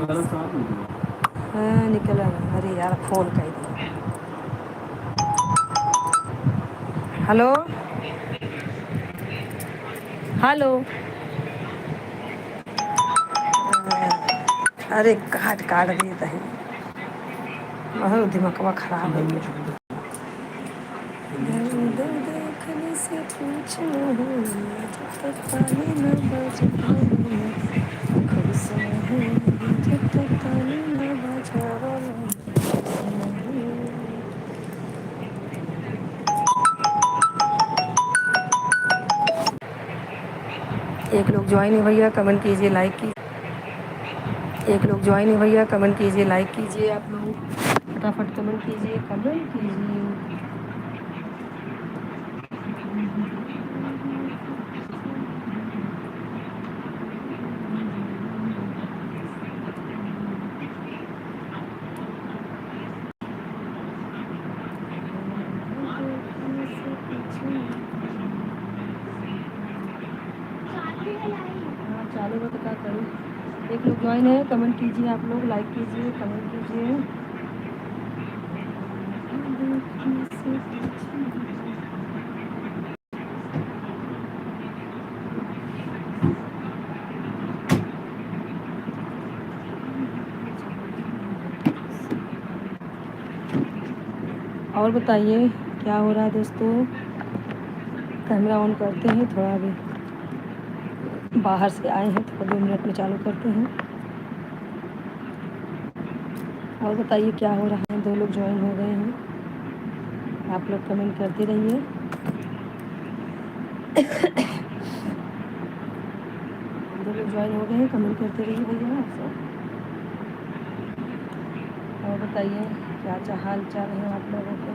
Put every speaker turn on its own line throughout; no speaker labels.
हाँ निकला ना। अरे यार फ़ोन कर दिया। Hello hello. अरे काट काट देता है। मतलब दिमागवा खराब हो गया। इधर देखने से कुछ न हुआ, जब तक ताली न बजा खुश नहीं, जब तक ताली न बजा खुश नहीं। एक लोग ज्वाइन है भैया, कमेंट कीजिए, लाइक कीजिए। एक लोग ज्वाइन है भैया, कमेंट कीजिए, लाइक कीजिए। आप लोग फटाफट कमेंट कीजिए, कमेंट कीजिए। हाँ चालू में तो क्या करूँ। एक लोग ज्वाइन है, कमेंट कीजिए। आप लोग लाइक कीजिए, कमेंट कीजिए। और बताइए क्या हो रहा है दोस्तों। कैमरा ऑन करते हैं, थोड़ा भी बाहर से आए हैं, थोड़ा 2 मिनट में चालू करते हैं। और बताइए क्या हो रहा है। 2 लोग ज्वाइन हो गए हैं, आप लोग कमेंट करते रहिए। दो लोग ज्वाइन हो गए हैं, कमेंट करते रहिए भैया आप सब। और बताइए क्या क्या हाल चाल है आप लोगों के।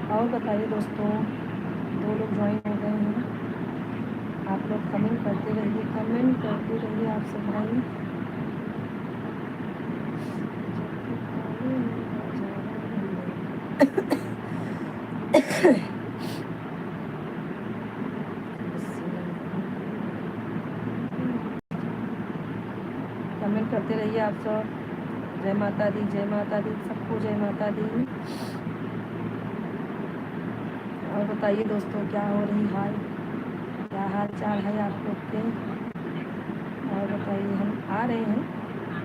और बताइए दोस्तों, 2 लोग ज्वाइन हो गए हैं, आप लोग कमेंट करते रहिए, कमेंट करते रहिए आप सब भाई। कमेंट करते रहिए आप सब। जय माता दी, जय माता दी, सबको जय माता दी। और बताइए दोस्तों क्या हो रही हाल, क्या हाल चाल है आप लोग के। और बताइए हम आ रहे हैं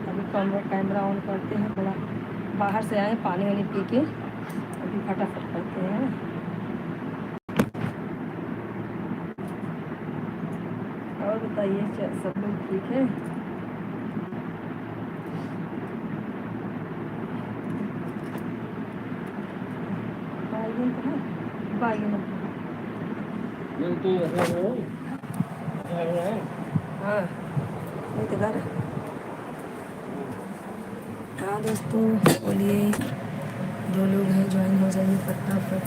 अभी, कैमरा ऑन करते हैं, थोड़ा बाहर से आए पानी वानी पी के, अभी फटाफट करते हैं। और बताइए सब लोग ठीक है। बाइगन तो है, बाइगन हाँ नहीं तो घर। हाँ दोस्तों बोलिए, 2 लोग हैं, ज्वाइन हो जाइए फटाफट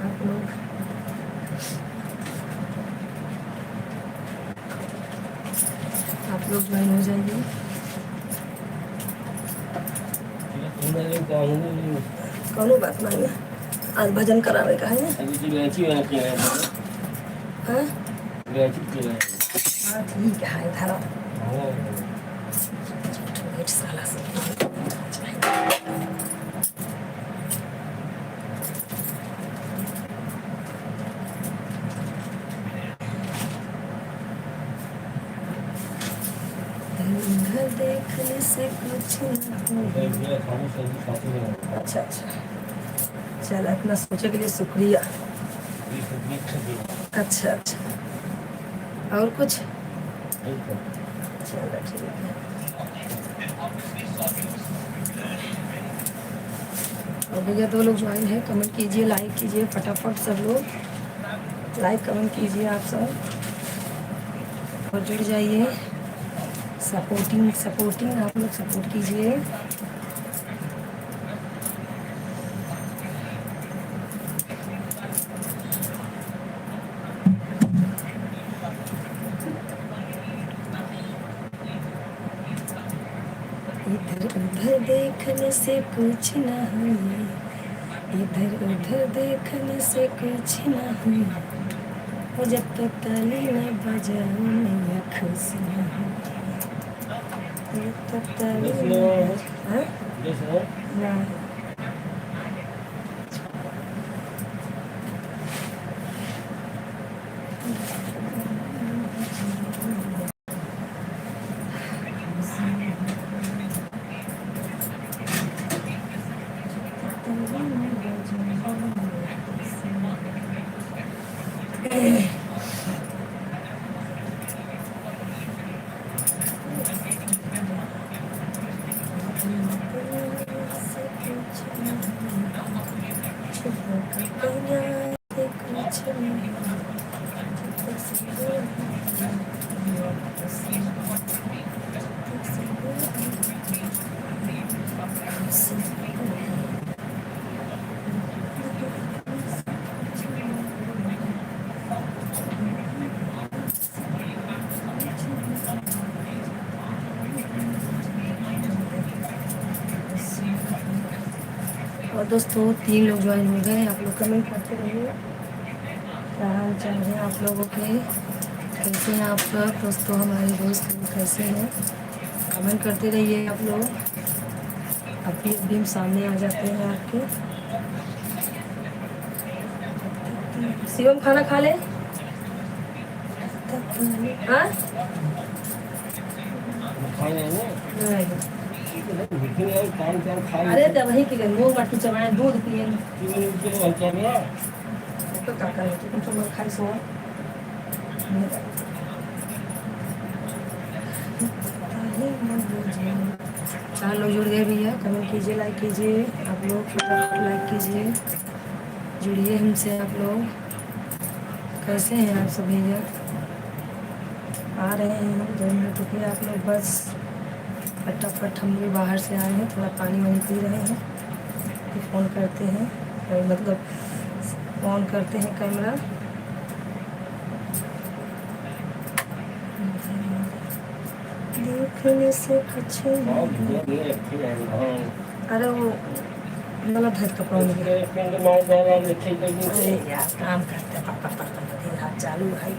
आप लोग। आप लोग ज्वाइन हो जाइए। कौनो बात नहीं है, आज भजन करावे का है ना। हाँ हाँ ठीक है धरा साला से। घर देखने से कुछ अच्छा अच्छा, चल इतना सोचे के लिए शुक्रिया। अच्छा अच्छा, और कुछ चलो ठीक है। और भैया 2 लोग ज्वाइन है, कमेंट कीजिए, लाइक कीजिए फटाफट सब लोग, लाइक कमेंट कीजिए आप सब और जुड़ जाइए। सपोर्टिंग आप लोग सपोर्ट कीजिए। इधर उधर देखने से कुछ न हुई, इधर उधर देखने से कुछ न हुई, वो जब तक ताली न बजाऊं मैं खुश न हूँ, जब तक ताली ना। और दोस्तों 3 लोग ज्वाइन हो गए। आप लोग कमेंट करते रहिए क्या हाल चाल है आप लोगों के, कैसे हैं आप सब दोस्तों, हमारे दोस्त लोग कैसे हैं, कमेंट करते रहिए आप लोग। अभी अभी हम सामने आ जाते हैं आपके। शिवम खाना खा ले। हाँ अरे तो वही के लिए वो बाटी चबाए दूध पिए तो क्या करें, तुम तो खाई सो 4 लोग जुड़ गए भैया, कमेंट कीजिए, लाइक कीजिए आप लोग, फटाफट लाइक कीजिए, जुड़िए हमसे आप लोग। कैसे हैं आप सब भैया, आ रहे हैं 2 मिनट रुकिए आप लोग बस, फटाफट। हम भी बाहर से आए हैं, थोड़ा पानी वानी पी रहे हैं, फिर फ़ोन करते हैं, मतलब ऑन करते हैं कैमरा। देखने से कुछ अरे वो गलत है कपड़ा में, अरे यार काम करते पापा दिन रात चालू है।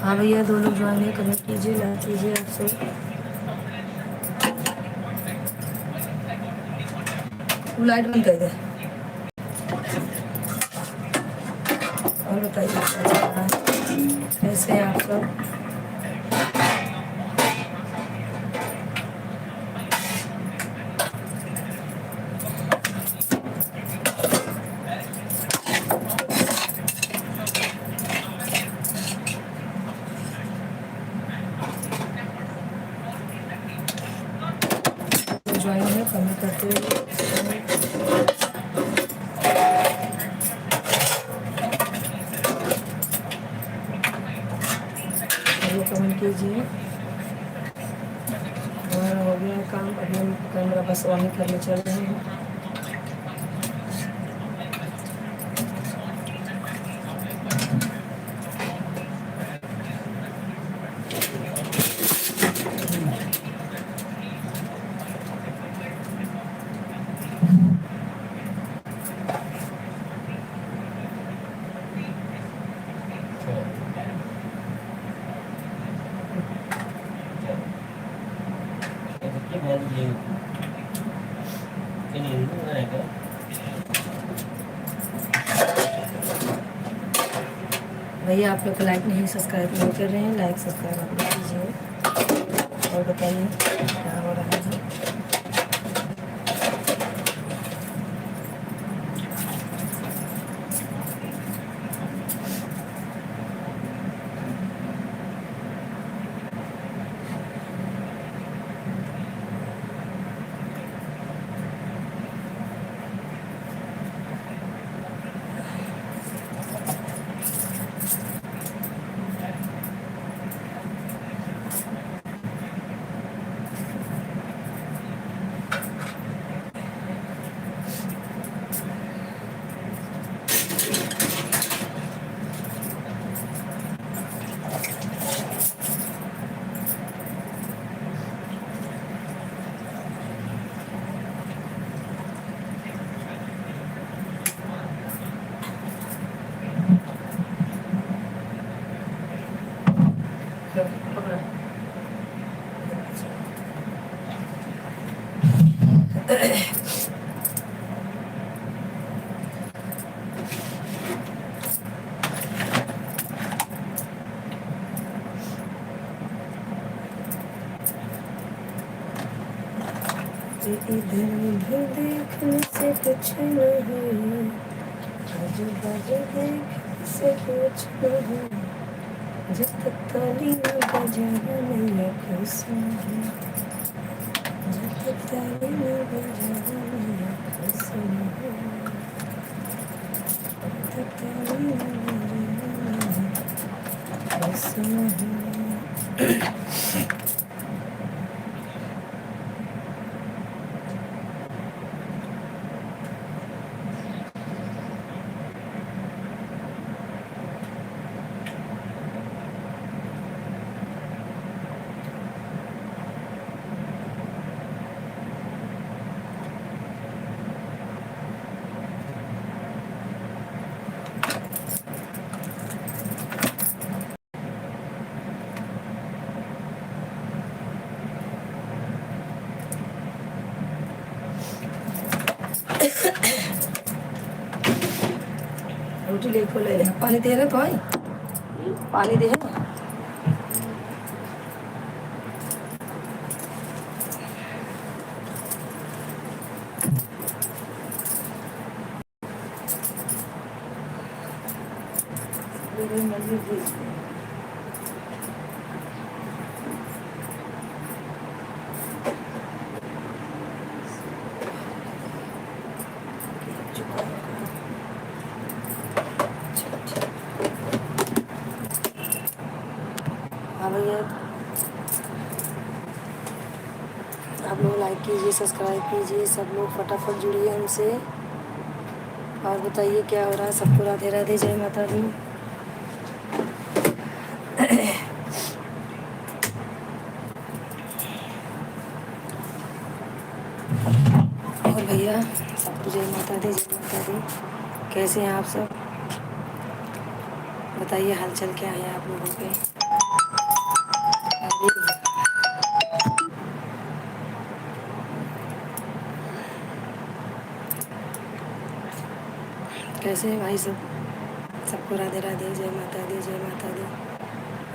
हाँ भैया 2 लोग ज्वाइन है, कमेंट कीजिए, लाइक कीजिए आप सब। लाइट बंद कर दे। और बताइए कैसे हैं आप सब। कमेंट करते हुए कमेंट कीजिए। हमारा हो गया काम, अभी हम कैमरा बस ऑन करने चल रहे हैं। भैया आप लोग लाइक नहीं सब्सक्राइब नहीं कर रहे हैं, लाइक सब्सक्राइब आप लोग कीजिए। और बताइए क्या हो रहा है। इधर उधर देखने से कुछ नहीं, आजू बाजू देखने से कुछ नहीं, जब तक ताली न बजाना मेरा खुशी है, जब तक ताली न बजाना मेरा खुशी है, जब तक ताली न बजाना मेरा खुशी है। रोटी ले को ले पानी दे रहे तो आई पानी दे भैया आप लोग लाइक कीजिए, सब्सक्राइब कीजिए, सब लोग फटाफट जुड़िए हमसे। और बताइए क्या हो रहा है। सबको राधे राधे, जय माता दी। और भैया सबको जय माता दी, जय माता दी। कैसे हैं आप सब, बताइए हालचाल क्या है आप लोगों के। कैसे हैं भाई सब, सबको राधे राधे, जय माता दी, जय माता दी।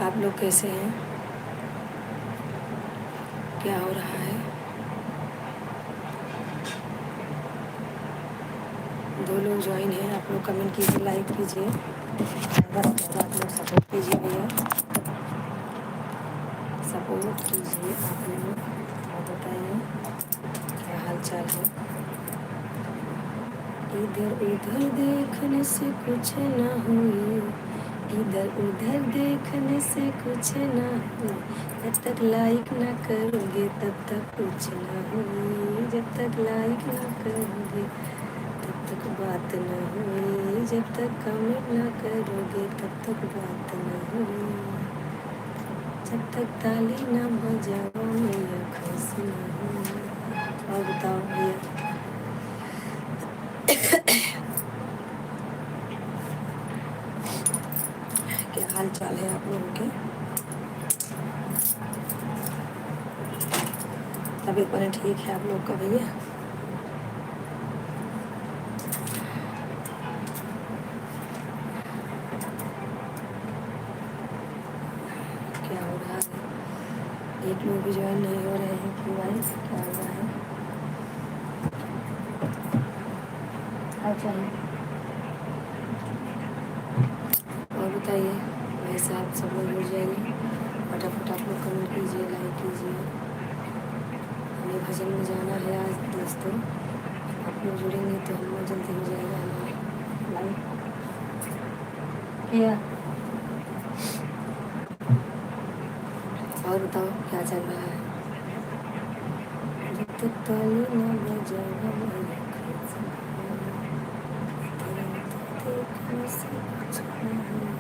आप लोग कैसे हैं, क्या हो रहा है। दो लोग ज्वाइन हैं, आप लोग कमेंट कीजिए, लाइक कीजिए, ज़्यादा से ज़्यादा आप लोग सपोर्ट कीजिए भैया, सपोर्ट कीजिए आप लोग। और बताइए क्या हाल चाल है। इधर उधर देखने से कुछ ना हुई, इधर उधर देखने से कुछ ना हुई, जब तक लाइक ना करोगे तब तक कुछ ना हुई, जब तक लाइक ना करोगे तब तक बात ना हुई, जब तक कमेंट ना करोगे तब तक बात ना हुई, जब तक ताली ना बजाओ मैं खुश ना हुई। और बताओ भैया, क्या हाल चाल है आप लोगों के? तबीयत पानी ठीक है आप लोग का भैया? क्या हो रहा है? एक लोग भी ज्वाइन नहीं हो रहे हैं, क्यों भाई क्या हो रहा है? अच्छा, और बताइए वैसे आप सब लोग हो जाइए, फटाफट आप लोग कमेंट कीजिए, लाइक कीजिए। हमें भजन में जाना है आज दोस्तों, आप लोग जुड़ेंगे तो हम जल्दी हो जाएगा हमारा लाइक। क्या और बताओ क्या चल रहा है? जब तक ताली ना बजाओ मैं खुश ना हुई, देखने से कुछ ना हुई,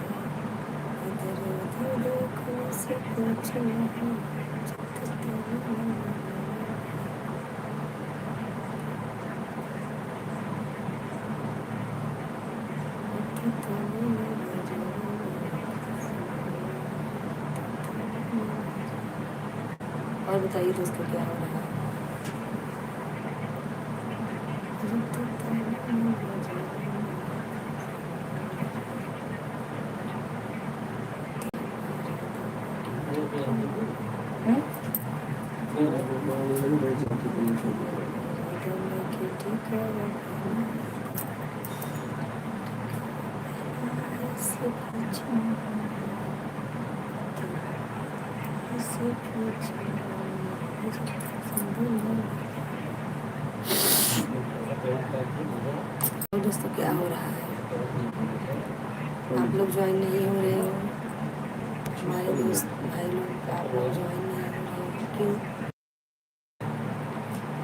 इधर उधर देखने से कुछ ना हुई, जब तक ताली ना बजाओ। और बताइए दोस्तों क्या हो रहा है? दोस्तों क्या हो रहा है? आप लोग ज्वाइन नहीं हो रहे हो, हमारे दोस्त भाई लोग आप लोग ज्वाइन नहीं हो रहे हो, क्यों?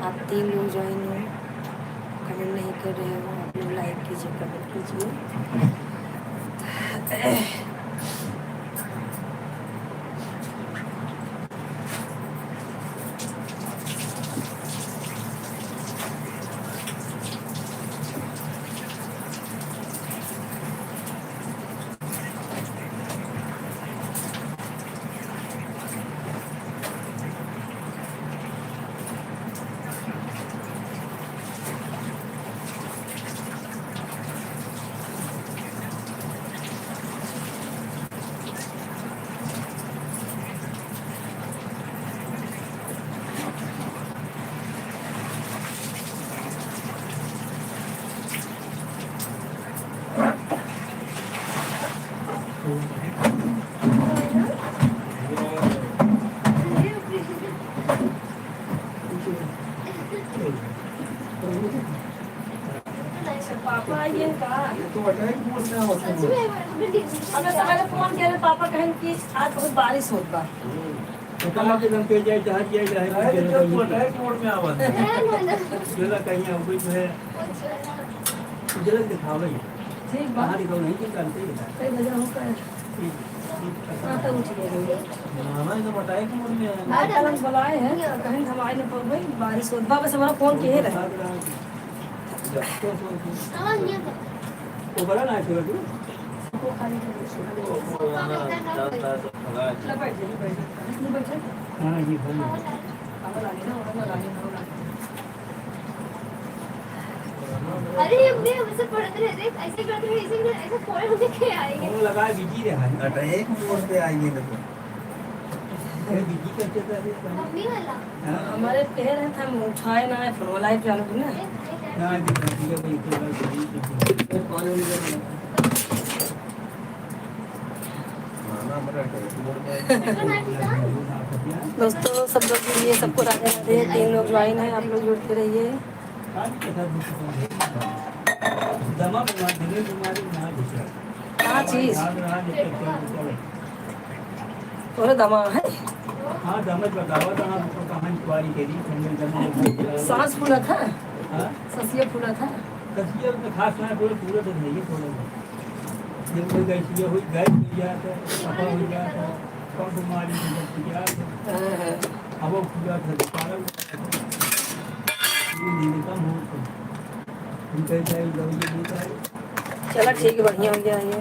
आप 3 लोग ज्वाइन हो, कमेंट नहीं कर रहे हो, आप लोग लाइक कीजिए, कमेंट कीजिए। पापा आइए का अगर फोन किया पापा कहें कि आज बहुत बारिश होगा,
कला के दम पे जाए जहां जाए जाए जो अटैक मोड में आवा है जेला कहीं हम कुछ है जेला दिखावे
ठीक बात
बाहर दिखाओ नहीं कि जानते हैं
कई बजे होगा तो उठ गए
मामा तो अटैक मोड में है
आज कल बुलाए हैं कहीं हम आए न पर भाई बारिश होगा, बस हमारा फोन किए रहे
वो बड़ा ना है तू
को खाली कर
हां ये भाई
अरे ये हमसे पढ़ते रहते ऐसे करते हैं ऐसे पढ़ के आएंगे
वो लगा बिजी रहा
अटैक मोड पे आएंगे ना तो
ये बिजी करते थे
मम्मी वाला
हमारे कह रहे थे हम उठाए ना है फोन लाइव चालू ना
ना दिखा दिया भाई तो कॉल हो गया
माना
दोस्तों सब लोग जुड़िए, सबको राधे राधे। 3 लोग ज्वाइन है, आप लोग जुड़ते रहिए।
दमा बीमारी ना दूसरा
हाँ चीज
हाँ
और दमा है,
दमा बतावा था ना तो कहां कुआरी के दी संग दमा
सांस फूला था,
हां
ससिया फूला था।
कसिया तो खास ना पूरा पूरा तो नहीं है थोड़ा जब कोई गैस ये हुई गैस हो गया तो सफा हो गया तो कम बीमारी हो गया अब वो पूरा था पालन ये नहीं कम हो तो उनके चाहिए दवाई देता है।
चलो ठीक है, बढ़िया हो गया ये।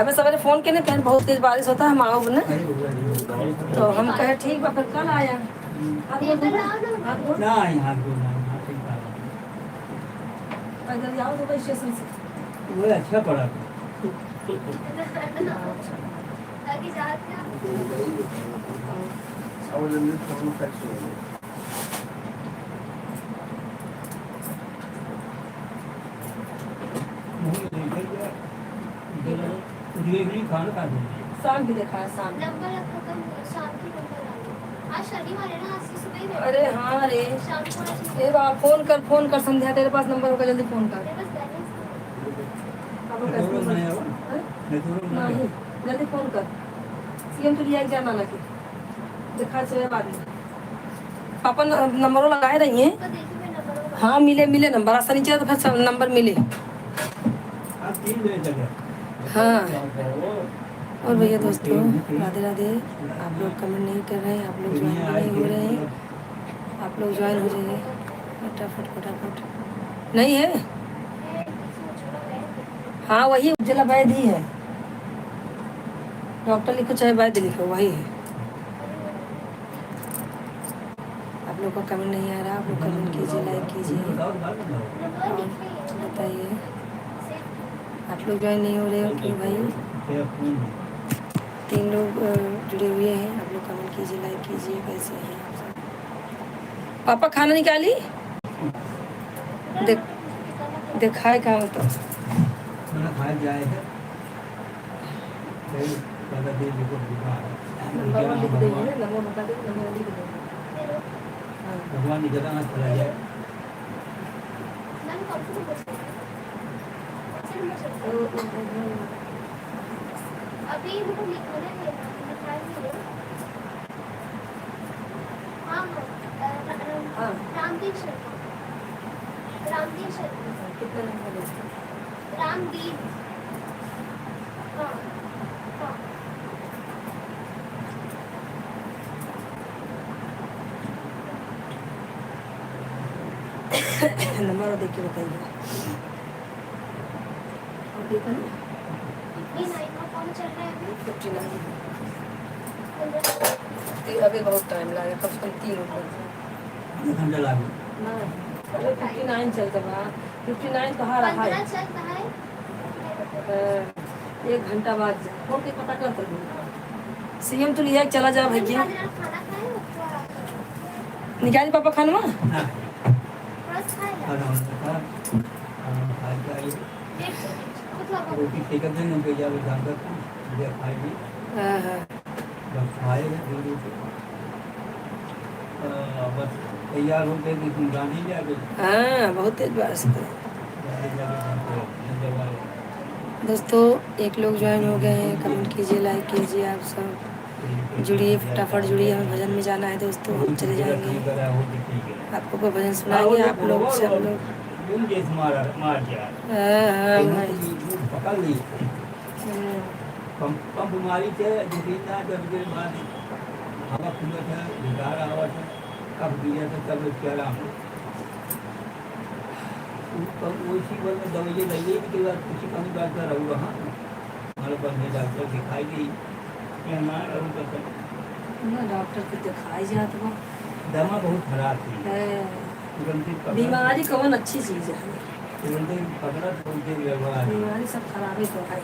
अबे सवेरे फोन के नहीं, बहुत तेज बारिश होता है, हम आओ ना तो हम कहे ठीक बा, फिर कल आया
नहीं हाथ बोलना
पैदल जाओ तो स्टेशन से।
वो अच्छा पड़ा
आगे जाते
डिलीवरी खाना खा दो
शाम भी देखा है, शाम।
नंबर खत्म शाम की नंबर आ आज शनिवार है ना, आज से सुबह ही
अरे हाँ रे,
शाम को आज
ए बाप फोन कर संध्या, तेरे पास नंबर होगा, जल्दी फोन कर।
मेरे पास बैलेंस
अब वो कैसे
नहीं
नहीं,
आवा नहीं
जल्दी फोन कर। सीएम तो लिया जाना लगे, दिखा चले बाद में। पापा नंबरों लगाए रही हैं।
तो देखिए मैं नंबर होगा
हाँ मिले नंबर, आसानी चाहिए तो फिर सब नंबर मिले।
आप 3 ले जगह
हाँ और भैया दोस्तों राधे राधे। आप लोग कमेंट नहीं कर रहे हैं, आप लोग ज्वाइन नहीं हो रहे हैं, आप लोग ज्वाइन हो जाइए फटाफट। नहीं है, हाँ वही उज्ज्वला वैद ही है, डॉक्टर लिखो चाहे वैद लिखो वही है। आप लोग का कमेंट नहीं आ रहा, आप लोग कमेंट कीजिए, लाइक कीजिए और बताइए आप लोग ज्वाइन नहीं हो रहे हो क्यों भाई। 3 लोग जुड़े हुए हैं, आप लोग कमेंट कीजिए, लाइक कीजिए। कैसे हैं आप सब? पापा खाना निकाली दिखाए कहाँ तो
खाना खाया जाएगा सही पता दे देखो
नंबर लिख देंगे, नंबर बता देंगे, नंबर लिख देंगे। हाँ
भगवान की जगह ना चला जाए
मैंने कौन सा नंबर अभी मुझे लिखो ना, ये लिखा है हाँ
हाँ
रामदीप शर्मा
कितना नंबर है?
रामदीप हाँ हाँ
नंबर देख के बताइए। और देखो ना,
ये नाइन का कौन चल रहा है अभी
59
15
अभी बहुत टाइम लगेगा, कम से कम 3 रुपये
घंटा लागू
ना। अरे 59 चलता बा, 59 तो हार रहा
15
है।
चलता है
1 घंटा बाद जा फोन के पता कर दो। सीएम तो लिया चला जा भैया।
खाना खाए और क्या
निकाल पापा खाना।
हां
रस खाए
खाना खा जाए
मतलब
रोटी टेकन देने पे जावे जाकर मुझे खाएगी
हाँ हाँ
बस खाएगा धीरे से बस तैयार होते कि गाड़ी जाके
हाँ बहुत तेज बारिश है। दोस्तों 1 लोग ज्वाइन हो गए हैं, कमेंट कीजिए, लाइक कीजिए। आप सब जुड़िए, फटाफट जुड़िए, हमें भजन में जाना है दोस्तों, हम चले जाएंगे। आपको कोई भजन सुनाएंगे आप लोग सब लोग।
मार दिया
हाँ भाई
पकड़ ली पंप बीमारी से जितना जब के बाद हवा खुला था बेकार हवा था कब दिया था तब क्या राम उसी बार में दवाई लगी कि किसी कमी बात कर रहा हाँ हमारे पास में डॉक्टर दिखाई दी
डॉक्टर को दिखाई जात बा।
दमा बहुत खराब थी
है बीमारी कौन अच्छी चीज है,
पकड़ा छोड़ते व्यवहार
बीमारी सब खराबी तो है।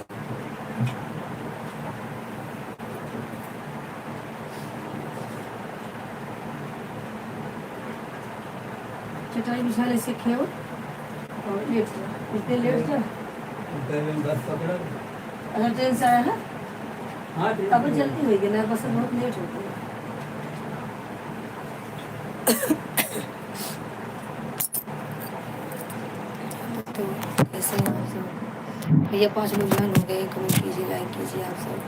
चटाई बिछा ले से खेओ और लेट जा, इतने लेट जा
बस पकड़ा।
अच्छा ट्रेन से आया है
हाँ
अब जल्दी होगी ना बस बहुत लेट होती है। तो ऐसे ही आप सब भैया 5 लोग ज्वाइन हो गए। कमेंट कीजिए, लाइक कीजिए, आप सब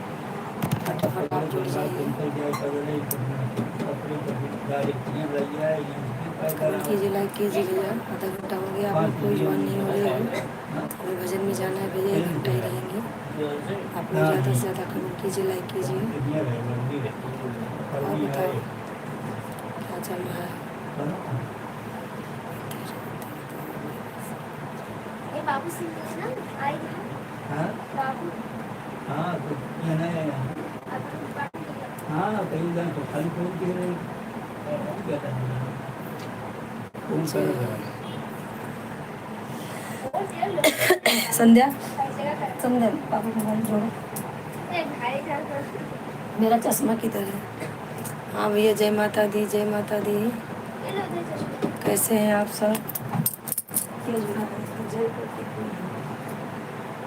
फटाफट आप जुड़ जाइए। कमेंट कीजिए, लाइक कीजिए भैया। आधा घंटा हो गया, आप लोग कोई ज्वाइन नहीं हो रहे हैं। हमें भजन में जाना है भैया, 1 घंटा ही रहेंगे। आप लोग ज़्यादा से ज़्यादा कमेंट कीजिए, लाइक कीजिए। और बताओ क्या चल रहा है।
ये बाबू सिंह है ना आई है बाबू
हाँ तो ये नहीं
अब बात नहीं
हाँ कहीं जाए तो खाली फोन के रहे क्या करना फोन कर
और क्या लोग
संध्या
पैसे का कर
संध्या पापा को मोबाइल जोड़ो।
ए भाई कर
मेरा चश्मा किधर है। हाँ भैया, जय माता दी, जय माता दी।
ये लो दे चश्मे
कैसे हैं आप सब।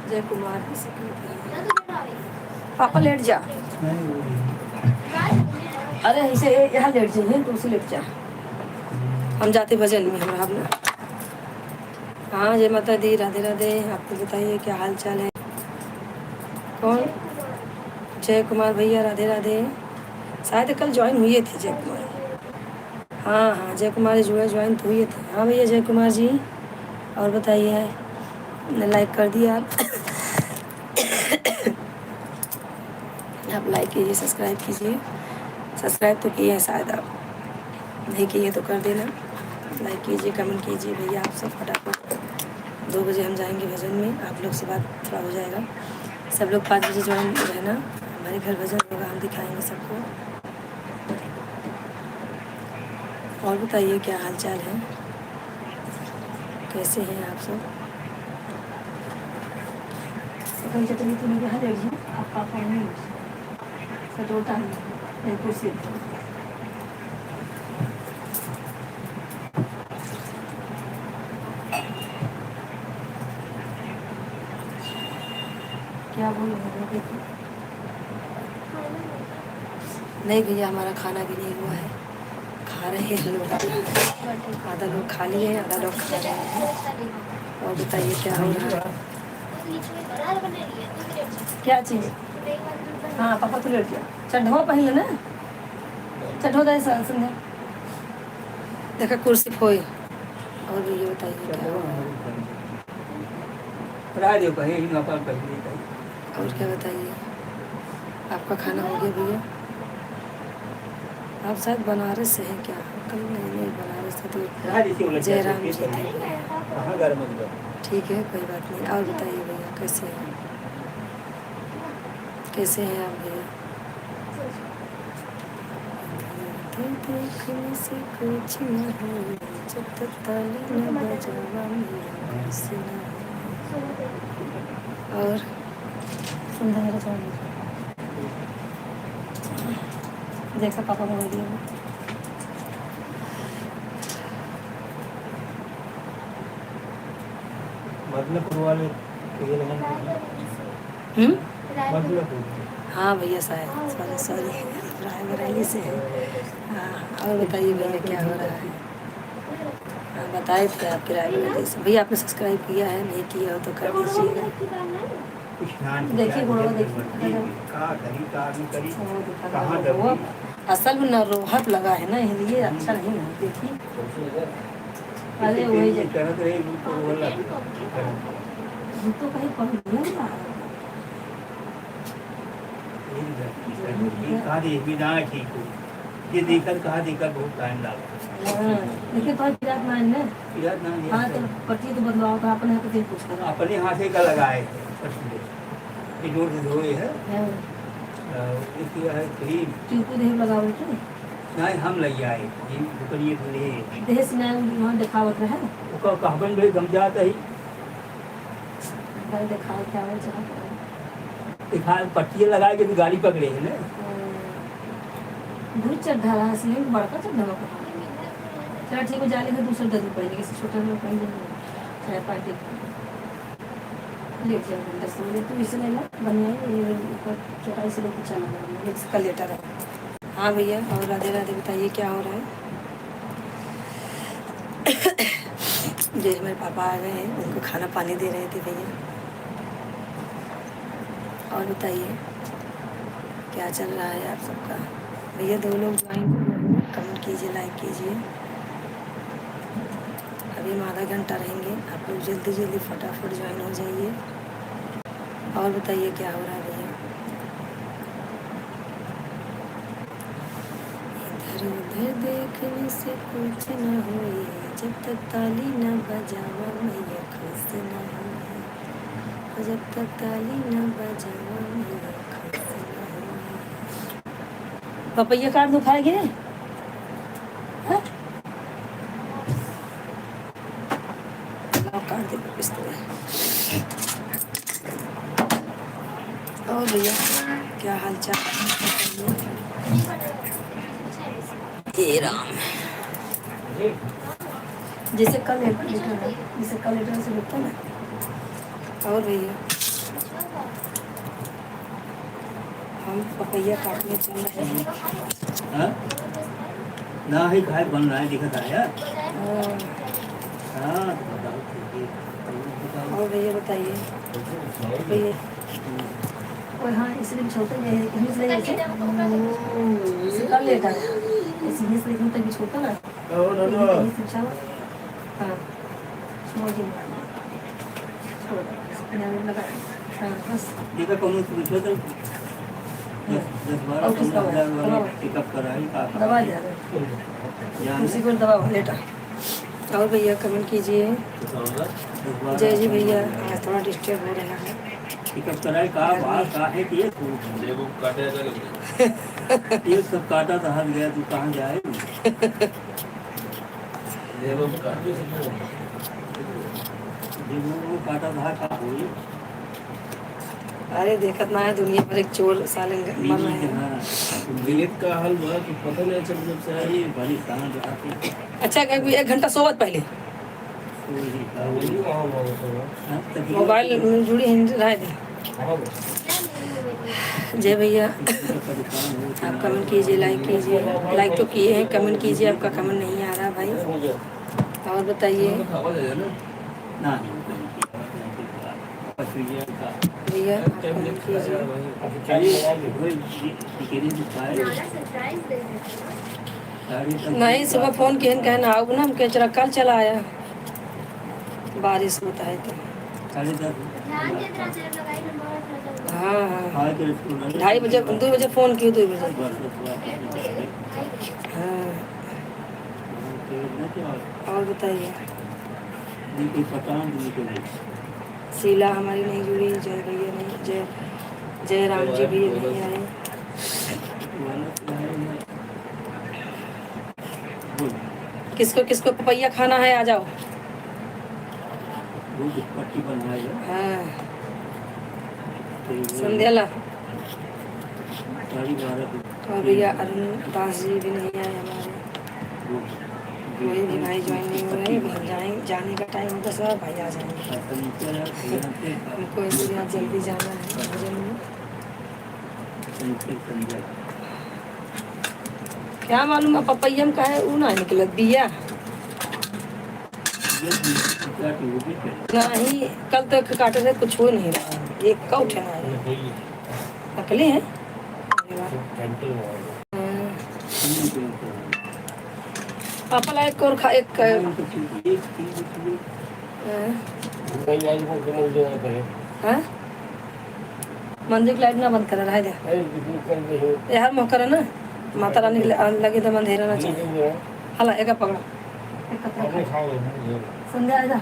जय कुमार किसी को
ना तो बना रही
पापा लेट जा।
नहीं वो
बात
अरे ऐसे यहाँ लेट जाइए तो उसे लेट जा। हम जाते भजन में हमारा अपना। हाँ जय माता दी, राधे राधे। आपको बताइए क्या हाल चाल है। कौन जय कुमार भैया, राधे राधे। शायद कल ज्वाइन हुए थे जय कुमार। हाँ हाँ जय कुमार ज्वाइन तो हुए थे। हाँ भैया जय कुमार जी। और बताइए, लाइक कर दिया आप। आप लाइक कीजिए, सब्सक्राइब कीजिए। सब्सक्राइब तो किए हैं शायद, आप नहीं किए तो कर देना। लाइक कीजिए, कमेंट कीजिए भैया आप सब फटाफट। 2 बजे हम जाएंगे भजन में। आप लोग से बात थोड़ा हो जाएगा। सब लोग 5 बजे ज्वाइन रहना। हमारे घर भजन होगा, हम दिखाएंगे सबको। और बताइए क्या हाल चाल है, कैसे हैं आप सब। सकाळी चटणी तुम्ही घ्या द्यायची आपा पाणी सटवता नहीं कुर्सी क्या बोल रहे हैं देखिए। नहीं भैया हमारा खाना भी नहीं हुआ है, खा रहे हैं लोग। आधा लोग खा लिए हैं, आधा लोग खा रहे हैं। और बताइए क्या हो रहा है। क्या चीज़। हाँ पापा तो लेट गया। चढ़ो पहले ना, चढ़ो दे संध्या देखा कुर्सी फोई। और ये बताइए क्या हो रहा है।
राय दो कहीं ही नौकर पहले कहीं
और क्या बताइए, आपका खाना हो गया भैया। आप शायद बनारस से हैं क्या। कल नहीं बनारस से तो जयराम जी थे।
कहाँ घर में
ठीक है कोई बात नहीं। और बताइए भैया कैसे हैं, कैसे हैं आप भैया। देखने से कुछ न हो जब तक ताली न बजावा मेरा सीना। और सुंदर मेरा चावल देखा पापा बोल दिया।
बदलापुर वाले ये बदलापुर
हाँ भैया शायद सॉरी रायबरेली से है। हाँ और बताइए भैया क्या हो रहा है। हाँ बताए थे आपके रायबरेली से। भैया आपने सब्सक्राइब किया है, नहीं किया हो तो कर दीजिएगा। देखिए गुड़वा देखिए असल में न रोहत लगा है ना, इसलिए अच्छा नहीं है। देखिए अरे वही तो कहीं पहुँच
कहा बिना ठीक हो ये देखकर कहा देखकर बहुत टाइम लगा।
लेकिन तो किरात मान ने
याद ना
हाँ तो पर्ची तो बदलाव का अपने हाथ से पूछ कर
अपने हाथे का लगाए ये जोर से धोए है इसलिए है क्रीम
चूकू देह लगावे थे
नहीं हम लग आए ये दुकानिए तो ले
देह से ना वहाँ दिखावत रहे
उसका कहबन भी गम जाता ही
घर दिखाओ क्या है जहाँ
दिखा पट्टियाँ लगा के भी गाड़ी पकड़े है ना
दूध चढ़ा रहा है इसलिए बड़का चढ़ा हुआ चलो ठीक हो जाले का दूसरा दर्द पड़ेगा किसी छोटा में कहीं नहीं चाहे पार्टी लेट जाएगा 10 मिनट, तो इसे लेना बढ़िया है, ये ऊपर चौड़ाई से लेकर चला इसका लेटर है। हाँ भैया, और राधे राधे, बताइए क्या हो रहा है। जैसे मेरे पापा आ गए हैं, उनको खाना पानी दे रहे थे भैया। और बताइए क्या चल रहा है आप सबका। भैया 2 लोग ज्वाइन हुए, कमेंट कीजिए, लाइक कीजिए। अभी हम आधा घंटा रहेंगे, आप लोग जल्दी जल्दी फटाफट ज्वाइन हो जाइए। और बताइए क्या हो रहा है भैया। इधर उधर देखने से कुछ न होए, जब तक ताली न बजावा मैया खुश न होए, जब तक ताली न बजावा मैया खुश न होए। पपैया काट दो, खाएगी नहीं? हाँ? काट दे पिस्तौल। और भैया क्या हाल चाल। हे राम, जैसे कल लेटर है, जैसे कल लेटर से लिखता ना। और भैया हम पपैया काटने चल रहे हैं।
हाँ? ना ही खाए बन रहा है, दिखा था यार। हाँ, तो बताओ, बताओ।
और भैया बताइए भैया। और हाँ, इसलिए छोटे इसलिए कर लेता है, इसलिए लेकिन तभी छोटा ना। हाँ, हाँ बस।
देखा कौन सी पूछो तो 10-12 15,000 वाला पिकअप कराई का
दबा दिया उसी को दबा लेटा। और भैया कमेंट कीजिए। जय जी भैया, आज थोड़ा डिस्टर्ब हो रहा है।
पिकअप कराई का बात का है कि ये ये सब काटा था, हट गया, तू कहाँ जाए। वो काटा था का हुई।
अरे देखत ना है, दुनिया भर एक चोर साले मर रहे हैं।
विनीत का हाल बड़ा कि पता नहीं चल जब से आई
भली कहाँ जाती।
अच्छा, 1 घंटा सोवत पहले मोबाइल जुड़ी रहे थे। जय भैया, आप कमेंट कीजिए, लाइक कीजिए। लाइक तो किए हैं, कमेंट कीजिए, आपका कमेंट नहीं आ रहा भाई। और बताइए भैया, आप कमेंट कीजिए। नहीं, सुबह फ़ोन किए कहना आओ ना, हम कह चला कल चला आया, बारिश होता है तो। हाँ हाँ, 2:30 बजे 2 बजे फ़ोन किए, 2 बजे। हाँ, और बताइए। शीला हमारी नहीं जुड़ी, जय भैया नहीं, जय राम जी भी नहीं आए। किसको किसको पपैया खाना है, आ जाओ। हाँ, संध्या ला। और भैया अरुण दास जी भी नहीं आए हमारे, कोई भी भाई ज्वाइन नहीं हो रहे। हम जाने का टाइम होगा, सब भाई आ जाएंगे। हमको इसलिए आज जल्दी जाना है भोजन में। क्या मालूम है पपैया में का है, वो ना निकलत बिया नहीं। कल तक काटे थे, कुछ हो नहीं रहा, एक का उठना है, अकेले हैं। पापा ला एक और खा, एक हाँ? मंदिर की लाइट ना बंद कर रहा है यार, मौका है ना, माता रानी लगे तो अंधेरा ना चाहिए। हला एक पकड़ा, संध्या आजा।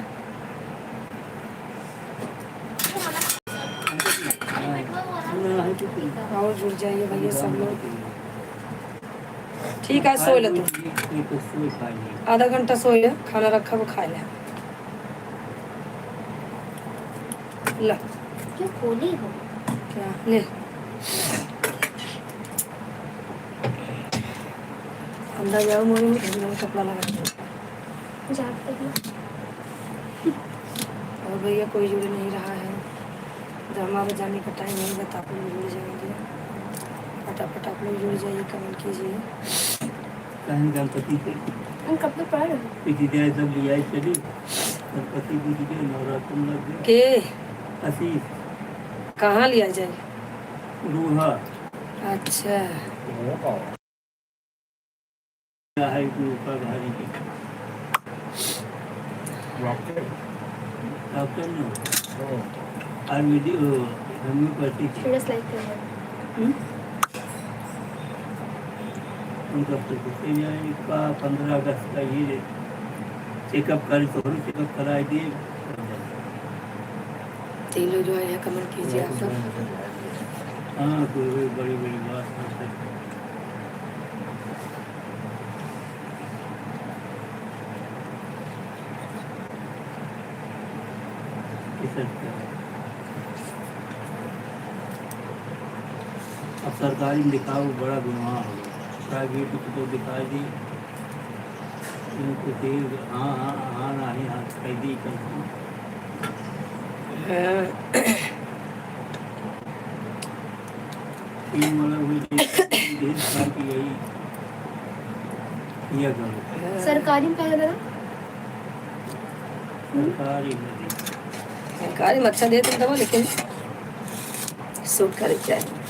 और जुड़ जाइए भैया सब लोग। ठीक है, सो ले तू, आधा घंटा सो ले, खाना रखा वो खा ले। ला
क्यों खोली हो
क्या ले, अंदर जाओ, मोरी में कपड़ा लगा दो।
जाते हैं।
और भैया कोई जुड़ नहीं रहा है। ड्रामा बजाने का टाइम होगा तो आप लोग जुड़ जाएंगे। फटाफट आप लोग जुड़ जाइए, कमेंट कीजिए।
कहीं गणपति के
हम कब तक पढ़ रहे हैं?
पिछली जाए सब लिया चली गणपति पूछ के नवरात्र लग गया
के
आशीष
कहाँ लिया जाए?
रूहा
अच्छा,
है कि ऊपर भारी की डॉक्टर ने आयुर्वेदिक होम्योपैथी की
Just like that.
उनका पूछते जाए का 15 अगस्त का ये चेकअप कर थोड़ी चेकअप कराए दिए
3 लोग जो आए हैं कमेंट कीजिए आप सब।
हाँ कोई बड़ी बड़ी बात नहीं है। अब सरकारी में दिखाओ बड़ा गुनाह हो गया, प्राइवेट को तो दिखाई दी इनको फिर हाँ हाँ हाँ नहीं हाँ कैदी करती मतलब हुई डेढ़ साल की यही किया करो
सरकारी में क्या था?
सरकारी में दी।
सरकारी में अच्छा देते हैं दवा, लेकिन सूट करे चाहिए।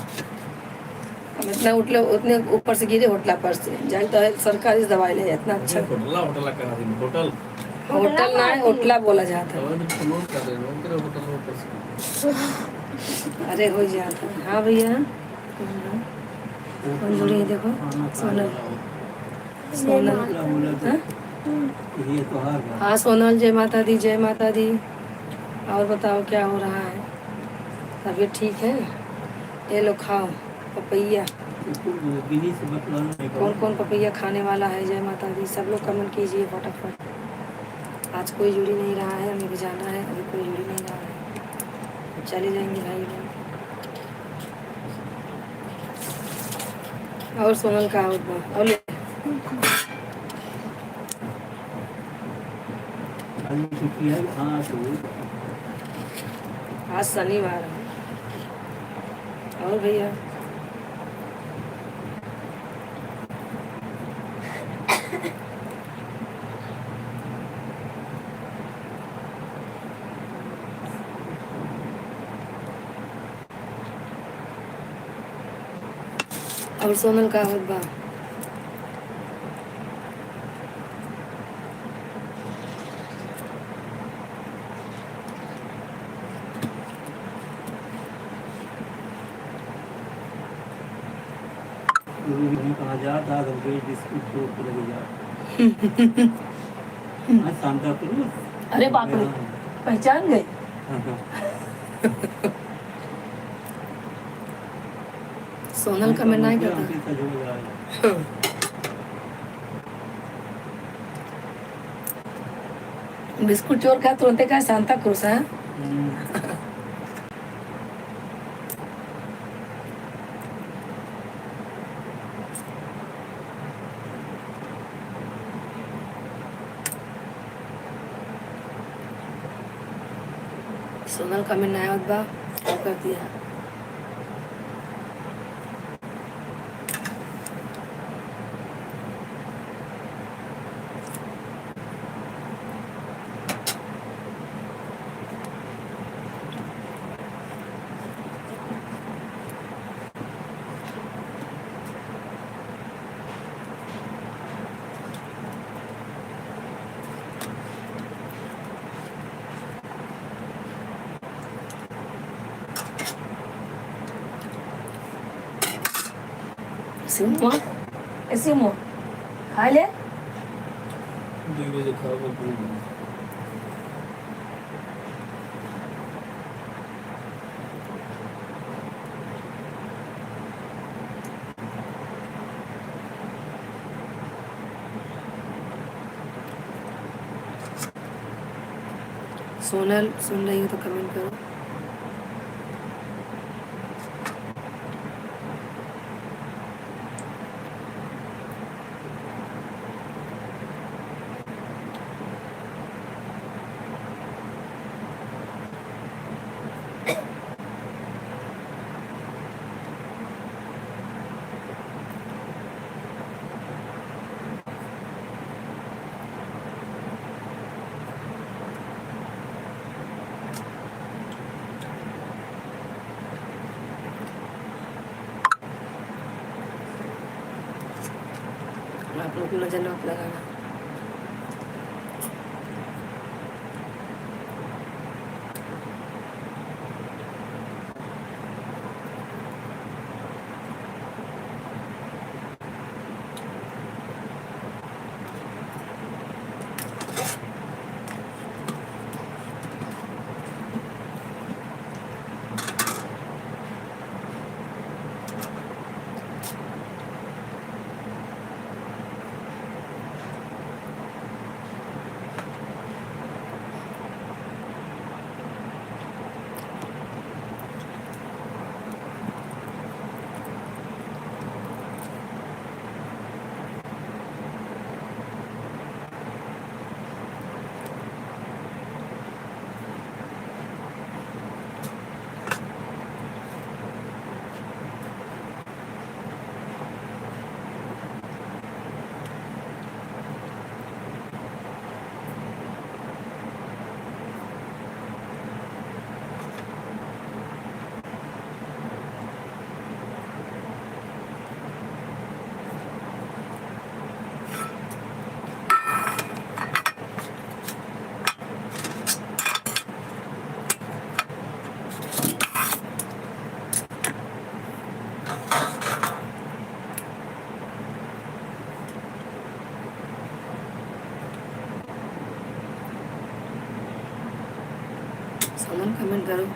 हम इतना उठले उतने ऊपर से गिरे होटला पर से जाए तो सरकारी से दवाई ले इतना अच्छा।
होटल होटल करा दी होटल
होटल ना है, होटला बोला जाता है।
तो फ्लोर कर रहे हो तेरे होटल होटल से
अरे हो जाता है। हाँ भैया कौन जुड़ी है देखो, सोनल। सोनल
क्या बोला था
हाँ?
ये तो हार गया
हाँ सोनल, जय माता दी, जय माता दी। और बताओ क्या हो रहा है? तबीयत ठीक है? ये लो खाओ पपैया।
बिनी से बतलाना नहीं
कौन कौन पपैया खाने वाला है? जय माता दी। सब लोग कमेंट कीजिए फटाफट। आज कोई जुड़ी नहीं रहा है, हमें भी जाना है, अभी कोई जुड़ी नहीं रहा है, चले जाएंगे भाई लोग। और सोनल का होगा और ले।
अभी छुट्टी है हाँ तो
आज शनिवार है। और भैया और सोनल का होगा।
कहा जाता तो बिस्कुट चोट पे लगे जा हाँ सांता क्रूज
अरे बाप रे, पहचान गए? सोनल का मैं नहीं करता। बिस्कुट चोर का तुरंत का सांता क्रूज है। सोनल का मैं नया बा कर दिया। सिमो सिमो खा ले।
दीदी दिखाओ वो
सोनल सुन रही हो तो कमेंट करो। उनको नजर मत लगाना। सामान कमेंट करो।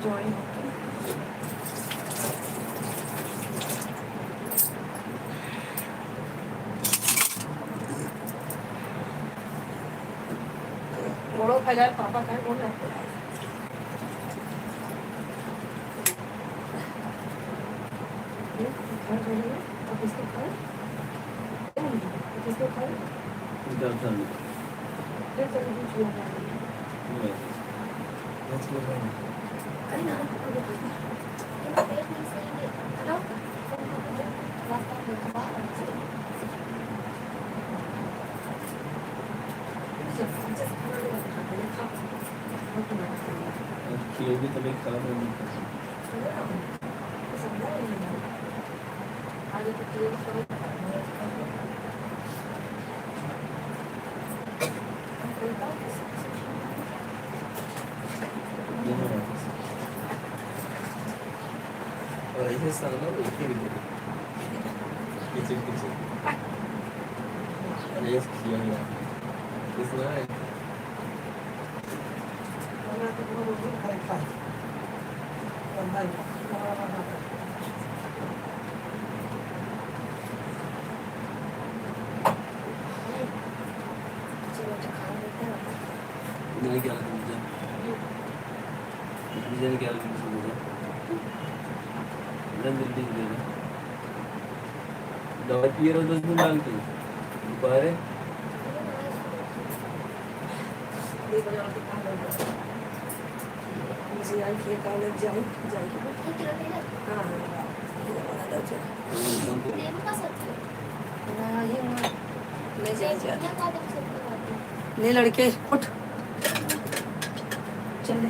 ज्वाइन होते हैं। बड़ो फैलाए पापा का बोल रहे हैं। अब इसको खाए इसको खाए फिर चलो कुछ लगा अरे ना
पेट नहीं सही है हेलो रास्ता में बाहर
खिले भी तबीयत खराब होगी।
आगे तो क्लियर करो।
और ऐसे साल ना तो फिर किचन रेस किया गया किसना है नहीं क्या मुझे क्या मुझे जल्दी दे दे दवा पिए रहो 10 दिन डाल के दोपहर
मुझे यार ये कॉलेज जाऊँ जाएगी हाँ
लेबू का सब्जी
ले जा जा
कितना बात है सबको बात है।
ले लड़के उठ चल ले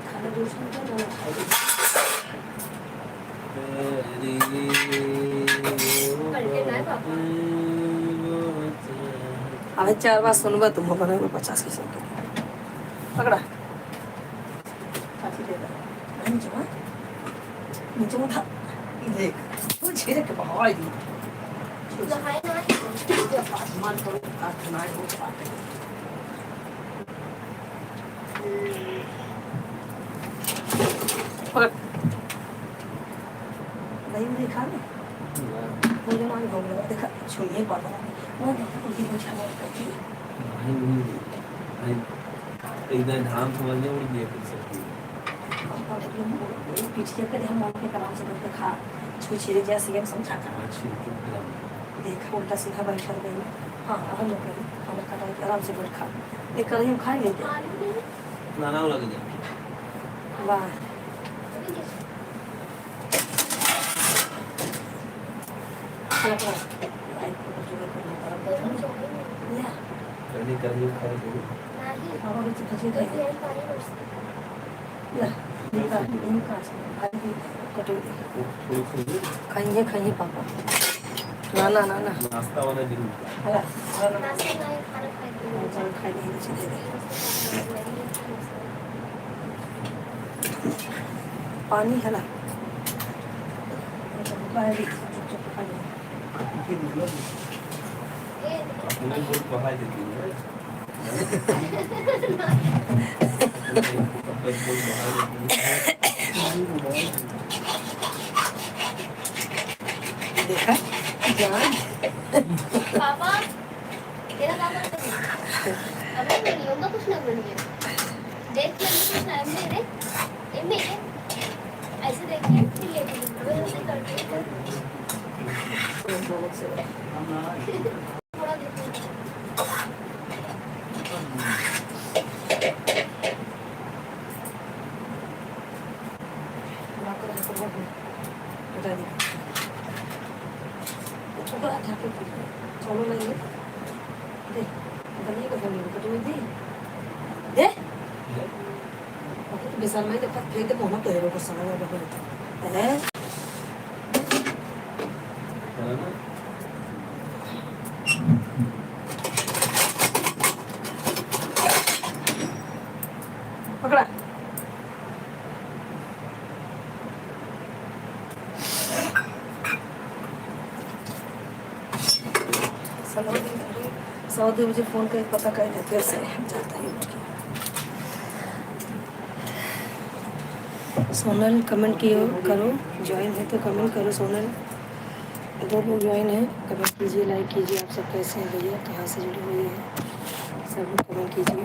खाना जो उसने क्या वो खाएगी
पलटे ना पापा।
अबे 4 बार सुनबा तुम बने 50 की संख्या पकड़ा काफी देगा नीचे उठा देख तू छेड़े के भाई दी
नहाए ना
आसमान करो आसमान हो पाते पकड़ नहीं देखा ना मुझे मान हो गया देखा छुइए पड़ रहा वो उनकी मुझे बहुत करती
इधर धाम समझने और ये कर सकती
पीछे के हम मौके का आराम से बैठ के खा छुई छेड़े जैसे हम समझा कर
अच्छी
देखा उल्टा सीधा बैठा गई हाँ हम लोग खाना खा रहे आराम से बैठ खा लेकर हम खा लेते
नाना लग जाए
वाह
करनी करनी खाए तो
खाइए खाइए पापा ना ना ना ना
नाश्ता वाला जरूर
पानी है ना
अपने को पढ़ाई देती है
देखा जान
पापा तेरा काम करते हैं अबे नहीं होगा कुछ ना बनिए देख के कुछ ना मेरे एमे ऐसे देखिए फिर ले अबे ऐसे करके थोड़ा देखिए
चलो लेंगे दे बनिए को बोलिए कटोरी दी दे ओके बेसन में देखा फेंक दे बहुत तो है को समय में बोलते हैं पकड़ा सौदे मुझे फ़ोन करके पता कर देते कैसे जाता है सोनल कमेंट किए करो ज्वाइन है तो कमेंट करो सोनल 2 लोग ज्वाइन है कमेंट कीजिए लाइक कीजिए आप सब कैसे हैं भैया कहाँ से जुड़ी हुई है सब लोग कमेंट कीजिए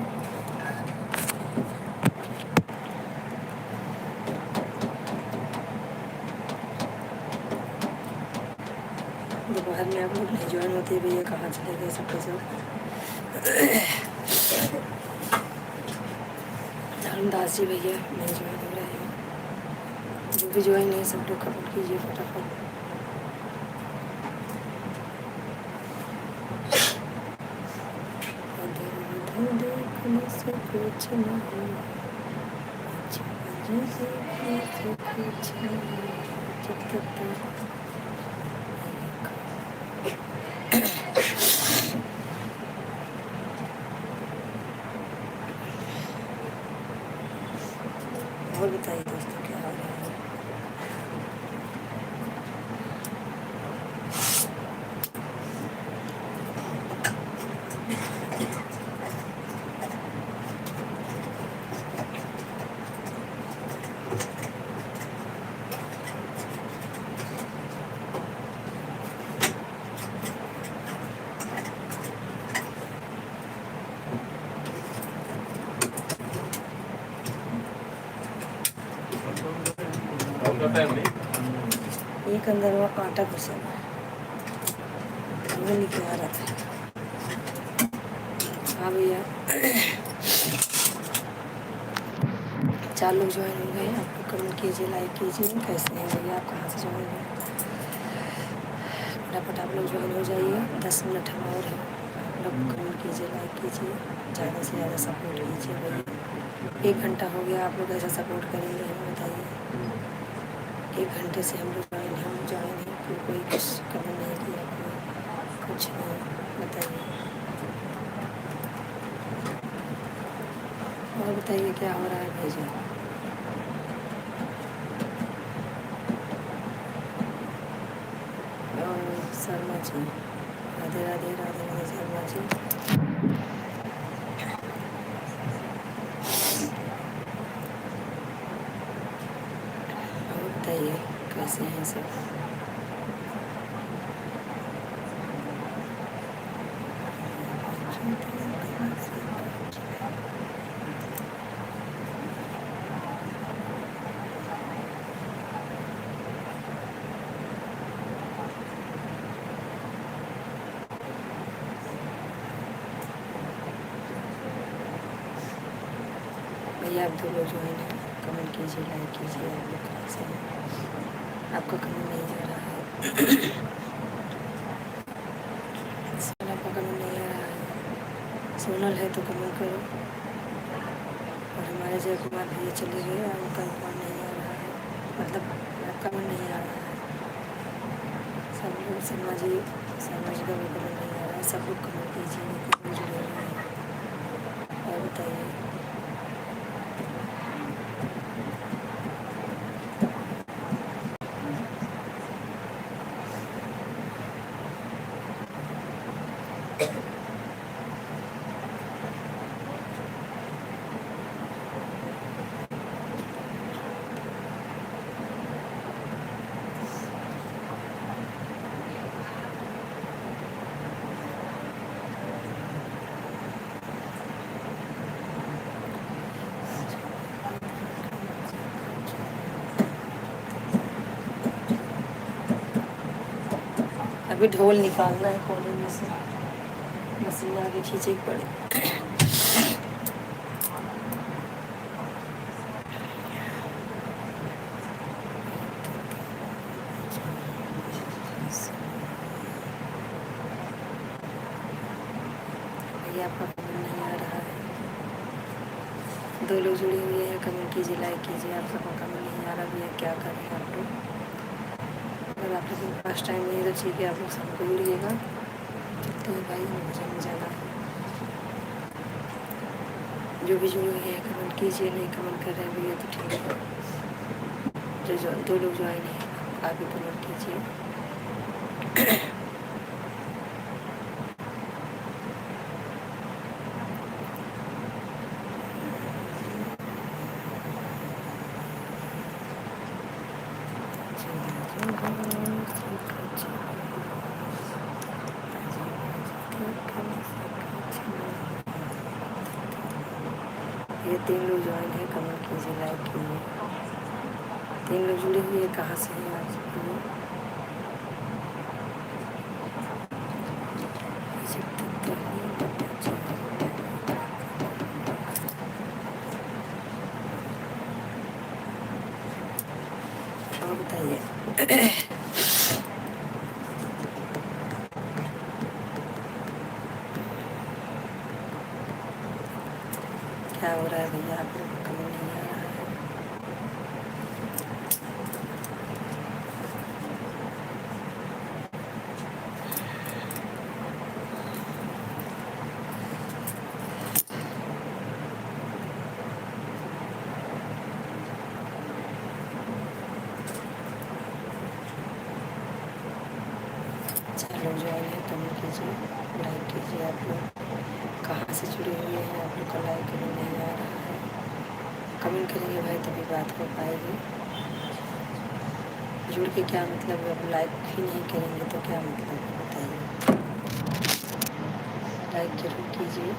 दोपहर में आप लोग नहीं ज्वाइन होते भैया कहाँ चले गए सबके सब धर्मदास जी भैया नहीं ज्वाइन हो रहे हैं जो भी ज्वाइन है सब लोग कमेंट कीजिए फटाफट देखने से कुछ नहीं से कुछ नहीं जब तक और बताइए दोस्तों क्या हाल है एक अंदर वो आटा घुसा वो लेके आ रहा था हाँ भैया 4 लोग ज्वाइन हो गए आप लोग कमेंट कीजिए लाइक कीजिए कैसे हैं भैया आप कहाँ से ज्वाइन हैं फटाफट आप लोग ज्वाइन हो जाइए। 10 मिनट हम और हैं। आप लोग कमेंट कीजिए, लाइक कीजिए, ज़्यादा से ज़्यादा सपोर्ट कीजिए भैया। 1 घंटा हो गया, आप लोग ऐसा सपोर्ट करेंगे हमें बताइए। 1 घंटे से हम लोग ज्वाइन हैं, फिर कोई कुछ कमेंट नहीं किया, कोई कुछ नहीं, बताइए। और बताइए क्या हो रहा है भैया। और शर्मा जी, राधे राधे राधे राधे शर्मा जी। और बताइए कैसे हैं सब। भैया आप 2 लोग ज्वाइन हैं, कमेंट कीजिए, लाइक कीजिए। आप लोग कैसे हैं, आपका कमेंट नहीं आ रहा है। सोनल का कमेंट नहीं आ रहा है। सोनल है तो कमेंट करो। और हमारे जय कुमार भैया चले गए और उनका कमेंट नहीं आ रहा है, मतलब कमेंट नहीं आ रहा है। सब लोग शर्मा जी का भी कमेंट नहीं आ रहा है। सब लोग कमेंट कीजिए, कमेंट जुड़े हुए हैं। और बताइए अभी ढोल निकालना है कोने में से, मशीन आगे खींचे पड़े। भैया आपका कमेंट नहीं आ रहा है। 2 लोग जुड़े हुए हैं, कमेंट कीजिए, लाइक कीजिए। आप सबका कमेंट नहीं आ रहा भैया, क्या करें आप लोग। अगर आप लोग फर्स्ट टाइम नहीं तो ठीक है, आप लोग सबको जुड़िएगा। तो भाई मुझे जाना है। जो भी जुड़े हुए हैं कमेंट कीजिए, नहीं कमेंट कर रहे हैं भैया तो ठीक है। जो 2 लोग ज्वाइन हैं आप भी कमेंट कीजिए। ये 3 लोग ज्वाइन है, कमेंट कीजिए, लाइक कीजिए। 3 लोग जुड़े हुए हैं, कहाँ से हैं आप सब लोग। और बताइए क्या हो रहा है भैया, आप लोग को कमेंट नहीं आ रहा है। चलो ज्वाइन है, कमेंट कीजिए, लाइक कीजिए। आप लोग कहाँ से जुड़े हुए हैं, आप लोग का लाइक कमेंट नहीं आ रहा है। कमेंट करेंगे भाई तभी बात हो पाएगी। जुड़ के क्या मतलब है, अब लाइक ही नहीं करेंगे तो क्या मतलब है बताइए। लाइक जरूर कीजिए।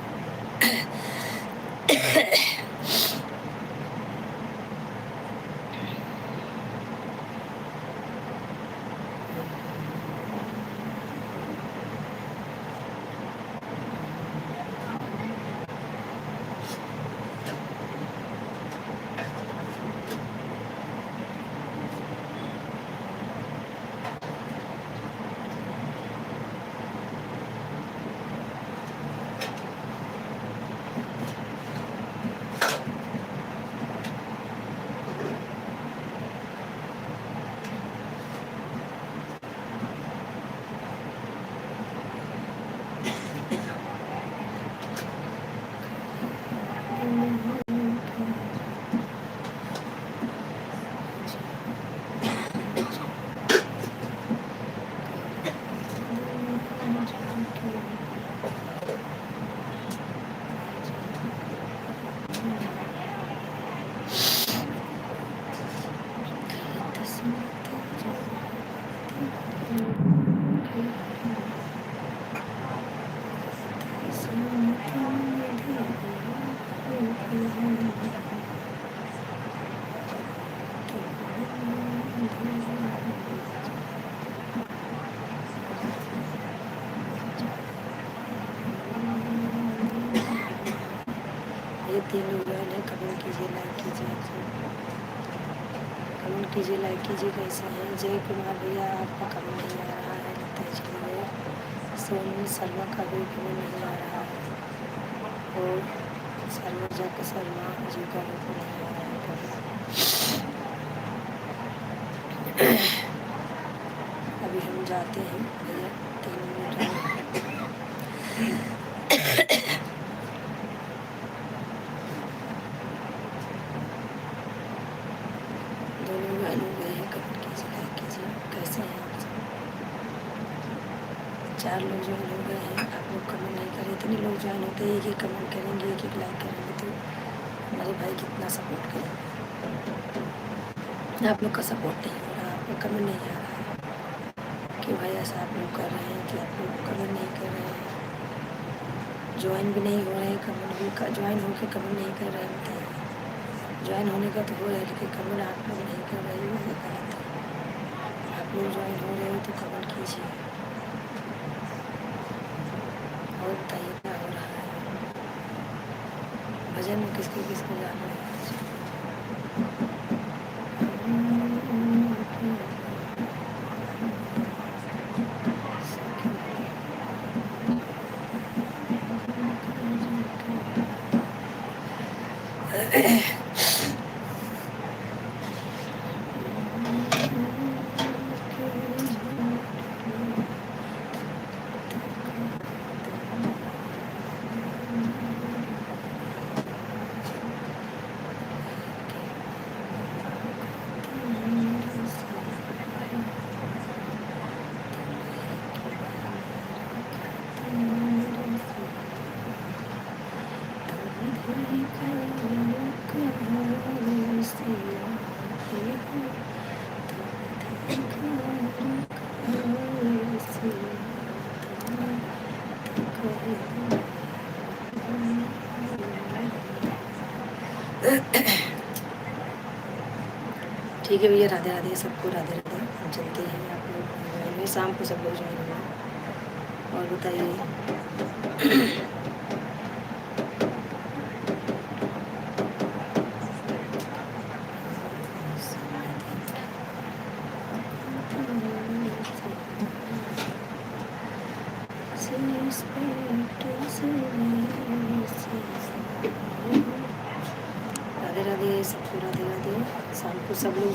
कीजिए, कमेंट कीजिए, लाइक कीजिए। कैसे हैं जय कुमार भैया, आपका कमेंट नहीं आ रहा है, लगता है चलिए। सोनू शर्मा का भी कमेंट नहीं आ रहा है, और शर्मा जी का भी नहीं आ रहा है कमेंट। अभी हम जाते हैं भैया, 3 मिनट है। दोनों गाने गए हैं, कमेंट कीजिए, लाइक कीजिए। कैसे हैं आप सब? 4 लोग ज्वाइन हो गए हैं, आप लोग कमेंट नहीं करें। इतने लोग ज्वाइन होते हैं, एक एक कमेंट करेंगे, एक एक लाइक करेंगे, तो हमारे भाई कितना सपोर्ट करें। आप लोग का सपोर्ट नहीं हो रहा, आप लोग कमेंट नहीं आ रहा है कि भाई ऐसा आप लोग कर रहे हैं कि आप लोग कमेंट नहीं कर रहे हैं, ज्वाइन भी नहीं हो रहे हैं, कमेंट भी ज्वाइन होकर कमेंट नहीं कर रहे हैं। बताइए, ज्वाइन होने का तो हो रहा है, लेकिन कमेंट आप लोग नहीं कर रहे हो, ये गलत है। आप लोग ज्वाइन हो रहे हो तो कमेंट कीजिए, और बताइए क्या हो रहा है। भजन में किसको किसको जाना है? ठीक है भैया, राधे राधे सबको, राधे राधे। हम चलते हैं, आप लोग शाम को सब लोग ज्वाइन होंगे। और बताइए, राधे राधे सबको, राधे राधे। शाम को सब लोग